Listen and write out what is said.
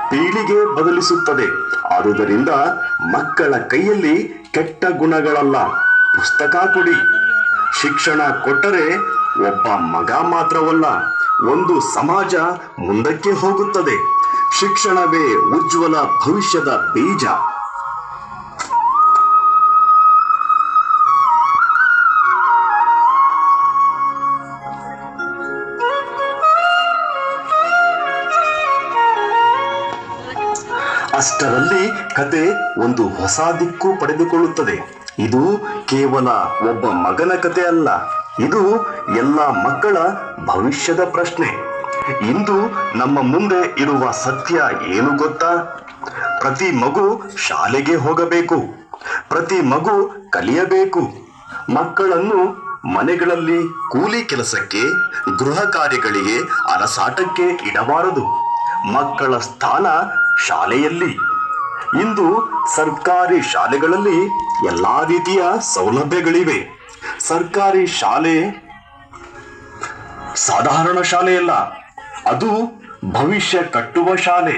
ಪೀಳಿಗೆ ಬದಲಿಸುತ್ತದೆ. ಆದುದರಿಂದ ಮಕ್ಕಳ ಕೈಯಲ್ಲಿ ಕೆಟ್ಟ ಗುಣಗಳಲ್ಲ, ಪುಸ್ತಕ ಕೊಡಿ. ಶಿಕ್ಷಣ ಕೊಟ್ಟರೆ ಒಬ್ಬ ಮಗ ಮಾತ್ರವಲ್ಲ, ಒಂದು ಸಮಾಜ ಮುಂದಕ್ಕೆ ಹೋಗುತ್ತದೆ. ಶಿಕ್ಷಣವೇ ಉಜ್ವಲ ಭವಿಷ್ಯದ ಬೀಜ. ಅಷ್ಟರಲ್ಲಿ ಕತೆ ಒಂದು ಹೊಸ ದಿಕ್ಕು ಪಡೆದುಕೊಳ್ಳುತ್ತದೆ. ಇದು ಕೇವಲ ಒಬ್ಬ ಮಗನ ಕತೆ ಅಲ್ಲ, ಇದು ಎಲ್ಲ ಮಕ್ಕಳ ಭವಿಷ್ಯದ ಪ್ರಶ್ನೆ. ಇಂದು ನಮ್ಮ ಮುಂದೆ ಇರುವ ಸತ್ಯ ಏನು ಗೊತ್ತಾ? ಪ್ರತಿ ಮಗು ಶಾಲೆಗೆ ಹೋಗಬೇಕು, ಪ್ರತಿ ಮಗು ಕಲಿಯಬೇಕು. ಮಕ್ಕಳನ್ನು ಮನೆಗಳಲ್ಲಿ ಕೂಲಿ ಕೆಲಸಕ್ಕೆ, ಗೃಹ ಕಾರ್ಯಗಳಿಗೆ, ಅರಸಾಟಕ್ಕೆ ಇಡಬಾರದು. ಮಕ್ಕಳ ಸ್ಥಾನ ಶಾಲೆಯಲ್ಲಿ. ಇಂದು ಸರ್ಕಾರಿ ಶಾಲೆಗಳಲ್ಲಿ ಎಲ್ಲಾ ರೀತಿಯ ಸೌಲಭ್ಯಗಳಿವೆ. ಸರ್ಕಾರಿ ಶಾಲೆ ಸಾಧಾರಣ ಶಾಲೆಯಲ್ಲ, ಅದು ಭವಿಷ್ಯ ಕಟ್ಟುವ ಶಾಲೆ.